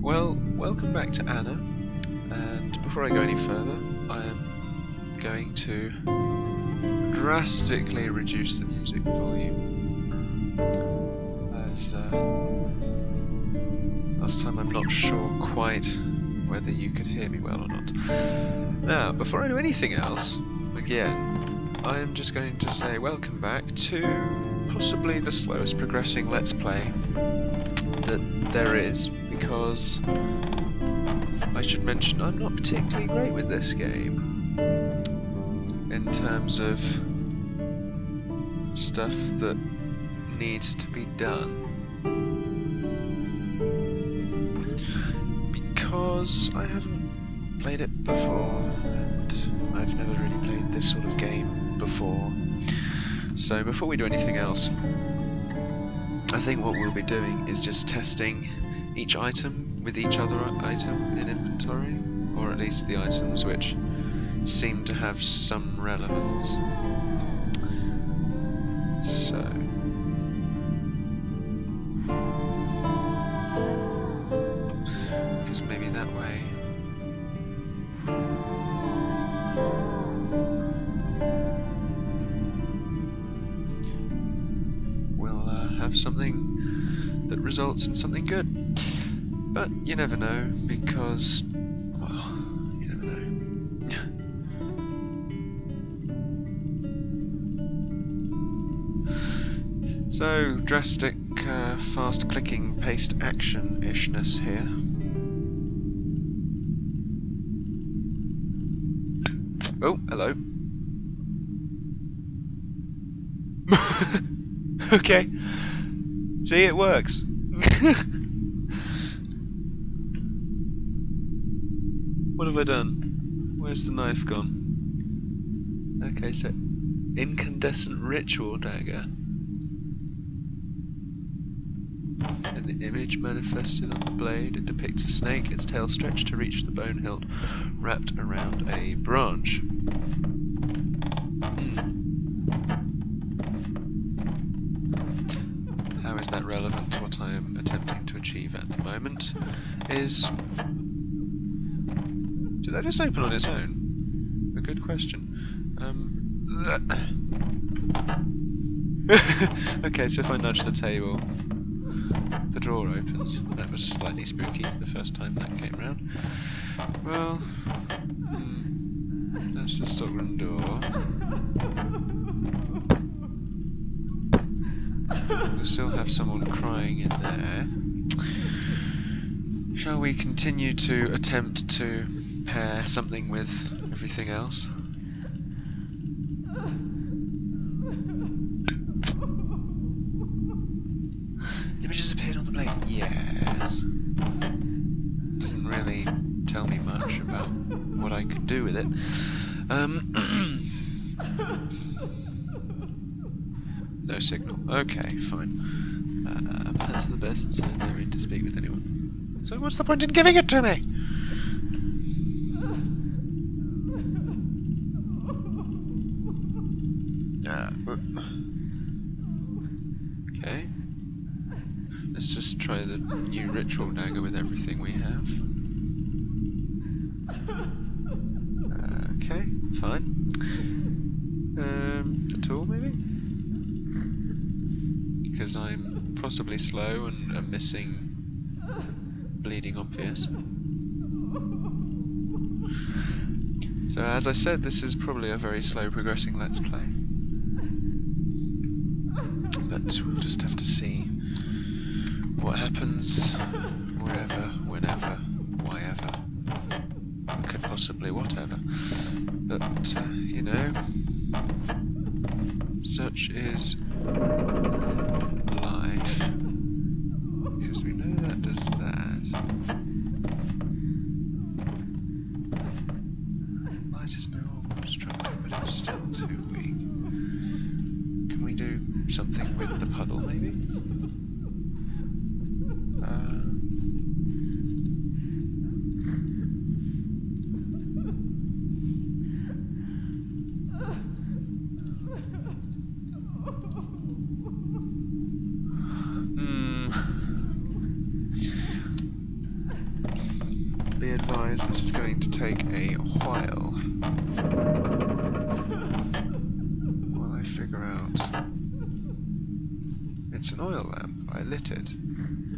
Well, welcome back to Anna, and before I go any further, I am going to drastically reduce the music volume, as last time I'm not sure quite whether you could hear me well or not. Now, before I do anything else, again, I am just going to say welcome back to possibly the slowest progressing Let's Play that there is, because I should mention I'm not particularly great with this game in terms of stuff that needs to be done, because I haven't played it before and I've never really played this sort of game before. So before we do anything else, I think what we'll be doing is just testing each item with each other item in inventory, or at least the items which seem to have some relevance. So because maybe that way we'll have something that results in something good. But you never know, because, well, you never know. So, drastic, fast clicking, paste action-ishness here. Oh, hello. Okay. See, it works. What have I done? Where's the knife gone? Okay, so incandescent ritual dagger. An image manifested on the blade. It depicts a snake, its tail stretched to reach the bone hilt, wrapped around a branch. How is that relevant to what I am attempting to achieve at the moment? Did that just open on its own? A good question. Okay, so if I nudge the table, the drawer opens. That was slightly spooky the first time that came round. Well, that's the stockroom door. We'll still have someone crying in there. Shall we continue to attempt to pair something with everything else? Images appeared on the blade. Yes. Doesn't really tell me much about what I could do with it. No signal. Okay, fine. Perhaps for the best, so no need to speak with anyone. So what's the point in giving it to me? Okay. Let's just try the new ritual dagger with everything we have. Okay, fine. The tool maybe? Because I'm possibly slow and am missing bleeding obvious. So as I said, this is probably a very slow progressing Let's Play. But we'll just have to see what happens wherever, whenever, whyever. Could possibly whatever. But, you know, such is life. Because we know that does that. Light is now almost struggling, but it's still too weak. Can we do something with the puddle, maybe? be advised this is going to take a while. While I figure out... It's an oil lamp. I lit it.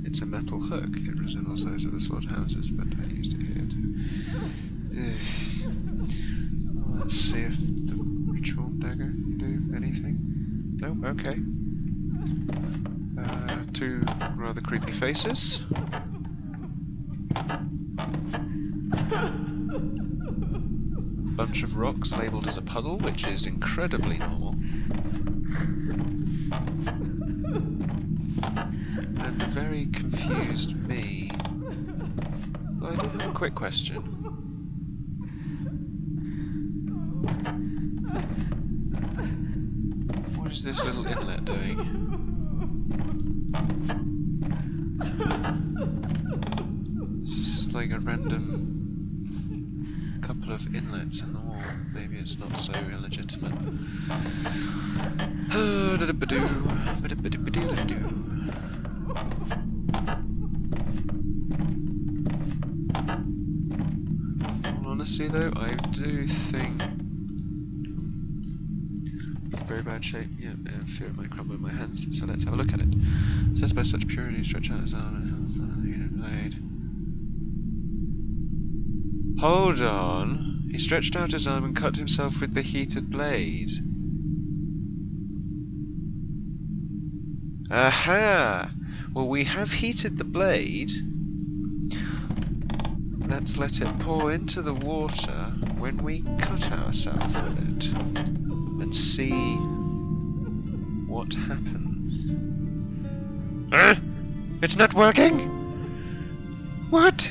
It's a metal hook. It resembles those of the slaughterhouses, but I used it here too. Let's see if the ritual dagger can do anything. No? Okay. Two rather creepy faces. Bunch of rocks labelled as a puddle, which is incredibly normal. And a very confused me. Though I do have a quick question. What is this little inlet doing? It's just like a random couple of inlets in the wall. Maybe it's not so illegitimate. Honestly though, I do think it's in very bad shape. Yeah, I fear it might crumble in my hands, so let's have a look at it. It says by such purity, stretch out his arm and held the heated blade. Hold on. He stretched out his arm and cut himself with the heated blade. Aha! Well, we have heated the blade. Let's let it pour into the water when we cut ourselves with it. And see what happens. It's not working? What?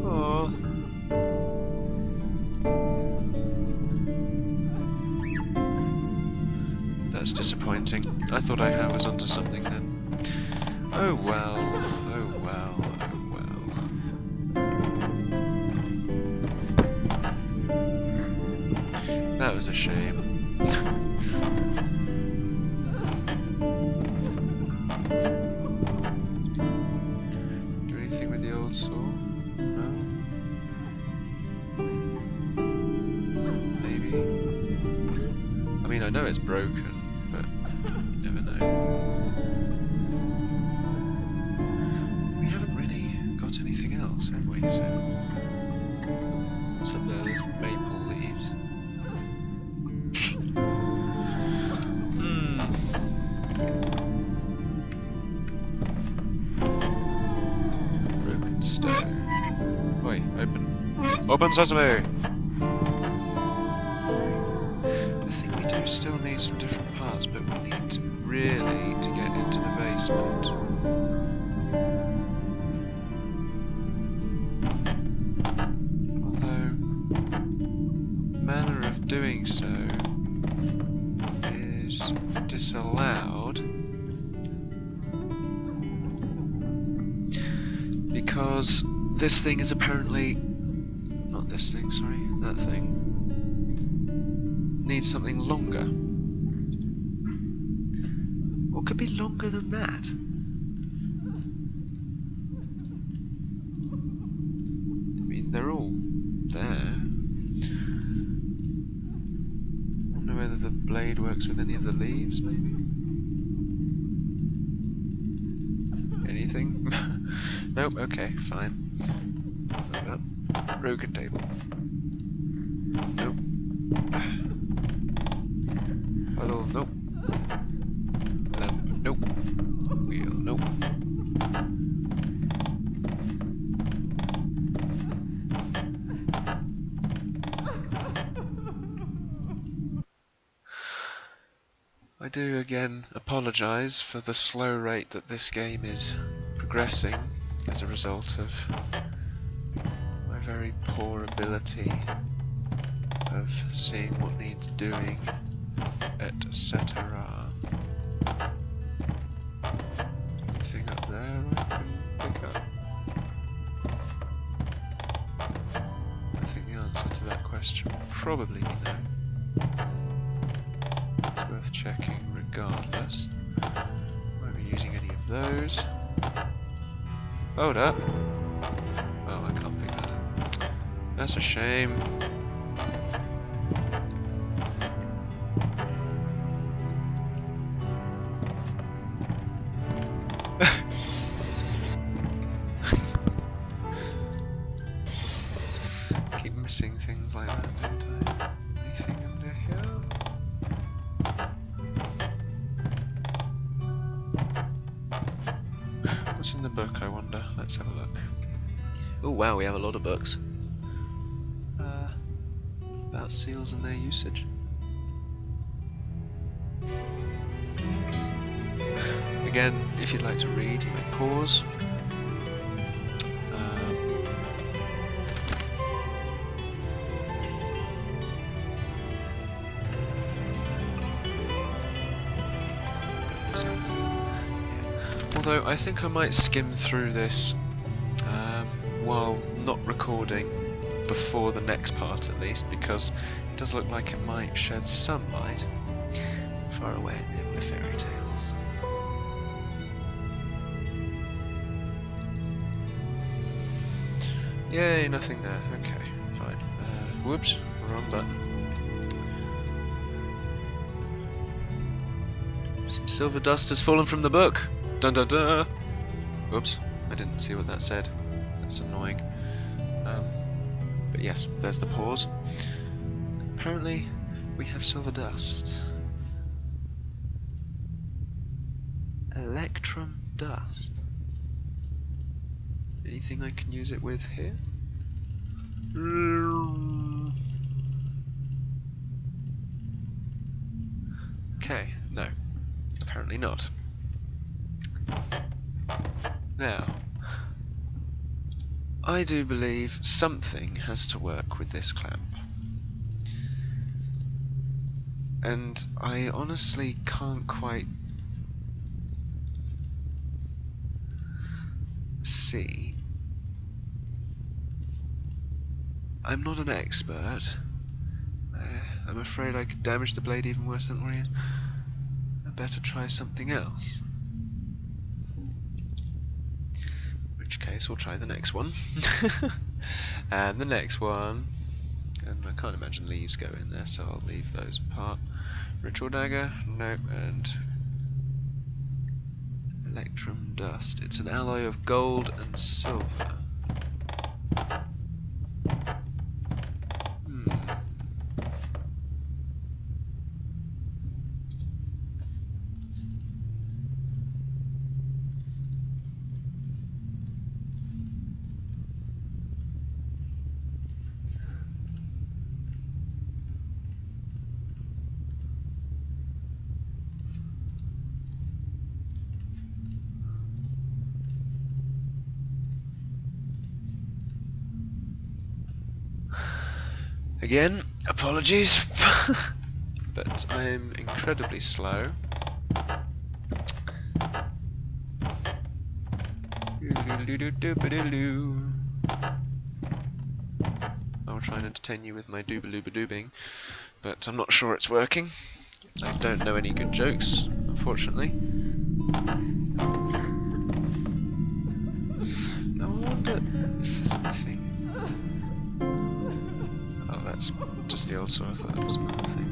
Oh. That's disappointing. I thought I was onto something then. Oh well, oh well, oh well. That was a shame. Do anything with the old saw? No? Maybe? I mean, I know it's broken, but you never know. We haven't really got anything else, have we? So, what's up there? There's maple leaves. Broken stone. Oi, open. Open sesame! I think we do still need some different parts, but we need to really to get into the basement. Although, the manner of doing so is disallowed because this thing is apparently not this thing, sorry, that thing needs something longer. What could be longer than that? I mean, they're all there. I wonder whether the blade works with any of the leaves, maybe? Anything? Nope, okay, fine. Broken table. Nope. Puddle, nope. Lamp, nope. Wheel, nope. I do again apologise for the slow rate that this game is progressing as a result of my very poor ability of seeing what needs doing, etc. Anything up there I can pick up? I think the answer to that question will probably be no. It's worth checking regardless. Won't be using any of those. Hold up. Oh, I can't pick that up. That's a shame. Keep missing things like that, don't I? Anything under here? What's in the book, I wonder? Let's have a look. Oh wow, we have a lot of books. About seals and their usage. Again, if you'd like to read, you may pause. Although I think I might skim through this while not recording before the next part at least, because it does look like it might shed some light far away in the fairy tales. Yay, nothing there. Okay, fine. Whoops, wrong button. Some silver dust has fallen from the book. Dun dun dun! Whoops, I didn't see what that said. That's annoying. But yes, there's the pause. Apparently, we have silver dust. Electrum dust. Anything I can use it with here? Okay, no. Apparently not. Now, I do believe something has to work with this clamp. And I honestly can't quite see. I'm not an expert. I'm afraid I could damage the blade even worse than Orion. I better try something else. Case we'll try the next one. And the next one, and I can't imagine leaves go in there, so I'll leave those apart. Ritual dagger, nope, and electrum dust. It's an alloy of gold and silver. Again, apologies, but I'm incredibly slow. I'll try and entertain you with my doobalooba-doobing, but I'm not sure it's working. I don't know any good jokes, unfortunately. I wonder if there's anything. Oh, that's just the old saw. I thought that was another thing.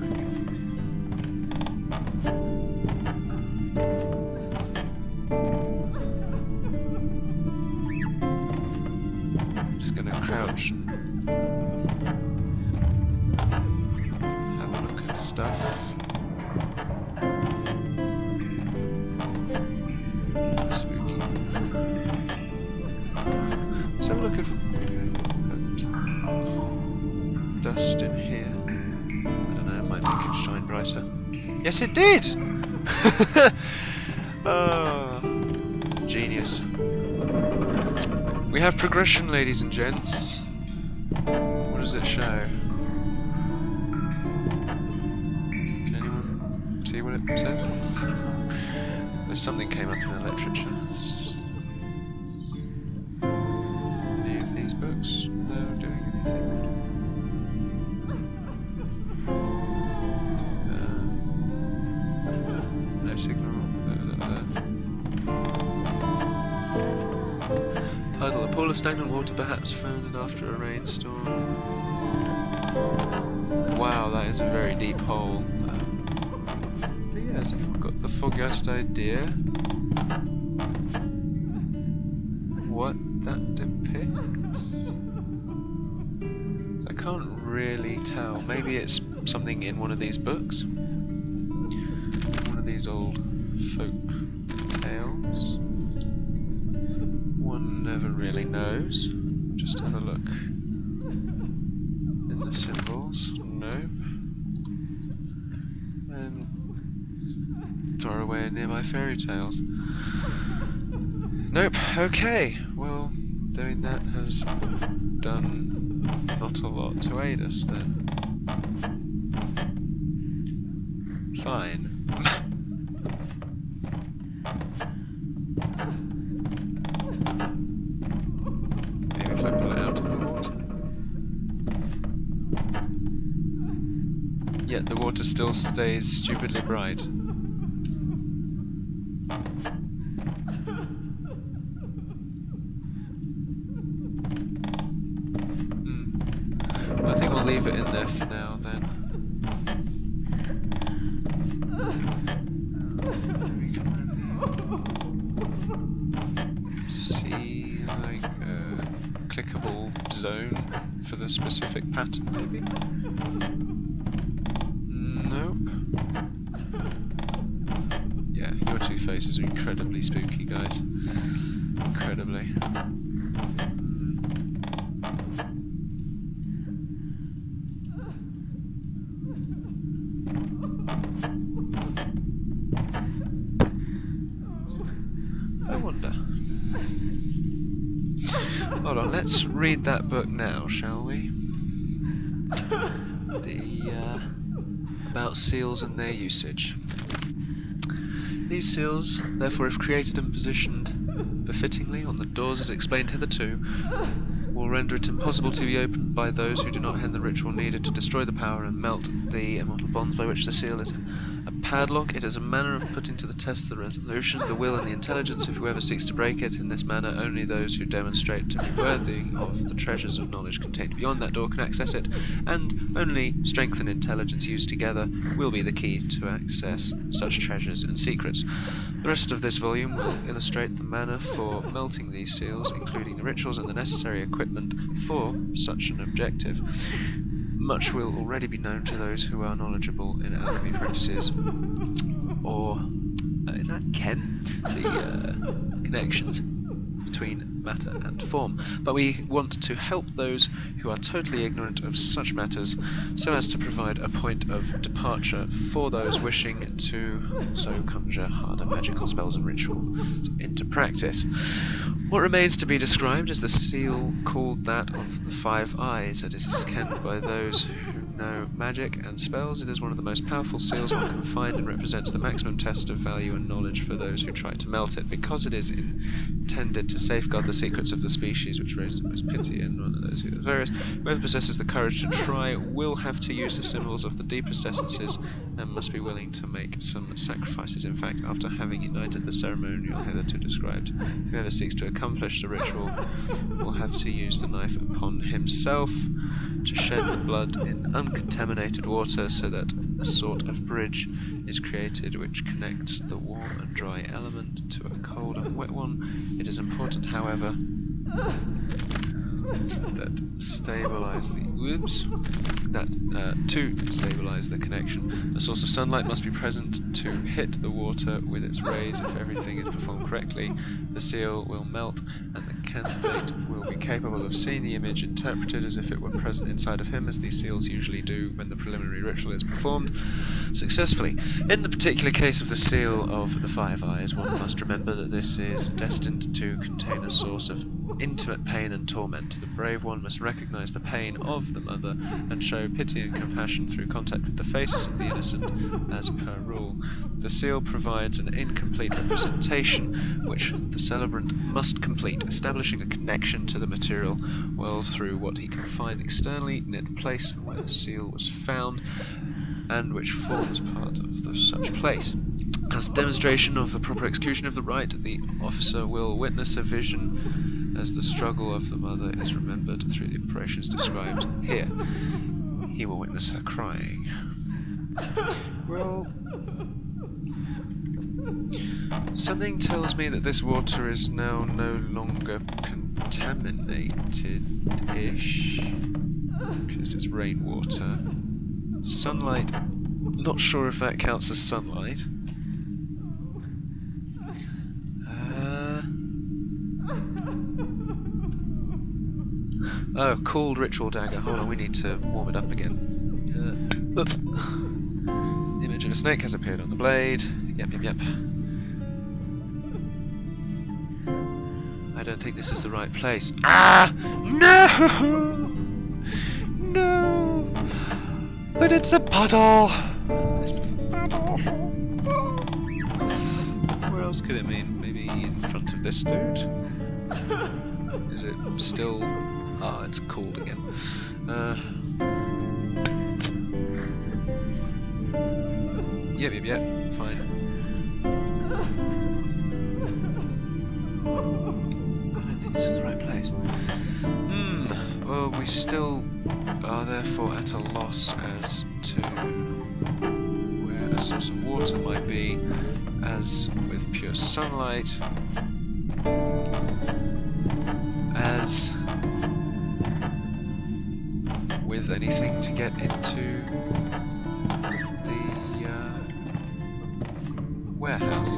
I'm just gonna crouch and have a look at stuff. Spooky. Let's have a look at dust in here. I don't know, it might make it shine brighter. Yes, it did! Oh, genius. We have progression, ladies and gents. What does it show? Can anyone see what it says? There's something came up in the literature. Any of these books? No, doing anything. No signal. pool of stagnant water perhaps founded after a rainstorm. Wow, that is a very deep hole. But yes, I've got the foggiest idea what that depicts. So I can't really tell. Maybe it's something in one of these books, one of these old folk tales. One never really knows. Just have a look in the symbols. Nope. And throw away nearby fairy tales. Nope. Okay. Well, doing that has done not a lot to aid us then. Fine. Maybe if I pull it out of the water. Yet the water still stays stupidly bright. I think we'll leave it in there for now then. See, like a clickable zone for the specific pattern, maybe? Nope. Yeah, your two faces are incredibly spooky, guys. Incredibly. I wonder. Hold on, let's read that book now, shall we? About seals and their usage. These seals, therefore, if created and positioned befittingly on the doors as explained hitherto, will render it impossible to be opened by those who do not end the ritual needed to destroy the power and melt the immortal bonds by which the seal is a padlock. It is a manner of putting to the test the resolution, the will, and the intelligence of whoever seeks to break it. In this manner, only those who demonstrate to be worthy of the treasures of knowledge contained beyond that door can access it, and only strength and intelligence used together will be the key to access such treasures and secrets. The rest of this volume will illustrate the manner for melting these seals, including the rituals and the necessary equipment for such an objective. Much will already be known to those who are knowledgeable in alchemy practices, or is that Ken? The connections between matter and form. But we want to help those who are totally ignorant of such matters, so as to provide a point of departure for those wishing to so conjure harder magical spells and rituals into practice. What remains to be described is the seal called that of the Five Eyes. It is kenned by those who know magic and spells. It is one of the most powerful seals one can find and represents the maximum test of value and knowledge for those who try to melt it, because it is intended to safeguard the secrets of the species, which raises the most pity in one of those who are various. Whoever possesses the courage to try will have to use the symbols of the deepest essences and must be willing to make some sacrifices. In fact, after having united the ceremonial hitherto described, whoever seeks to accomplish the ritual will have to use the knife upon himself to shed the blood in uncontaminated water, so that a sort of bridge is created which connects the warm and dry element to a cold and wet one. It is important, however, to stabilize the connection, a source of sunlight must be present to hit the water with its rays. If everything is performed correctly, the seal will melt, and the candidate will be capable of seeing the image interpreted as if it were present inside of him, as these seals usually do when the preliminary ritual is performed successfully. In the particular case of the seal of the Five Eyes, one must remember that this is destined to contain a source of intimate pain and torment. The brave one must recognize the pain of the mother and show pity and compassion through contact with the faces of the innocent, as per rule. The seal provides an incomplete representation which the celebrant must complete, establishing a connection to the material world through what he can find externally near the place where the seal was found, and which forms part of such place. As a demonstration of the proper execution of the rite, the officer will witness a vision as the struggle of the mother is remembered through the operations described here. He will witness her crying. Well, something tells me that this water is now no longer contaminated-ish, because it's rainwater. Sunlight, not sure if that counts as sunlight. Oh, cooled ritual dagger. Hold on, we need to warm it up again. The image of a snake has appeared on the blade. Yep. I don't think this is the right place. Ah! No! No! But it's a puddle! Where else could it mean? Maybe in front of this dude? Is it still... Ah, it's cooled again. Yep, fine. I don't think this is the right place. Well, we still are therefore at a loss as to where a source of water might be, as with pure sunlight, as with anything to get into the warehouse.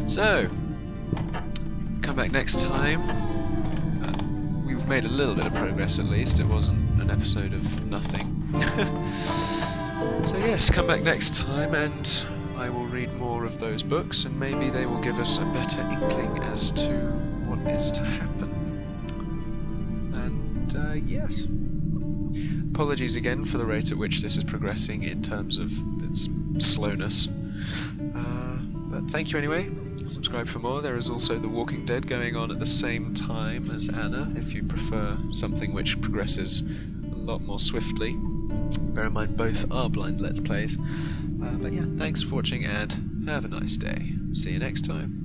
So, come back next time. We've made a little bit of progress at least, it wasn't an episode of nothing. So yes, come back next time and I will read more of those books and maybe they will give us a better inkling as to what is to happen. Yes. Apologies again for the rate at which this is progressing in terms of its slowness. But thank you anyway. Subscribe for more. There is also The Walking Dead going on at the same time as Anna, if you prefer something which progresses a lot more swiftly. Bear in mind both are blind Let's Plays. But yeah, thanks for watching and have a nice day. See you next time.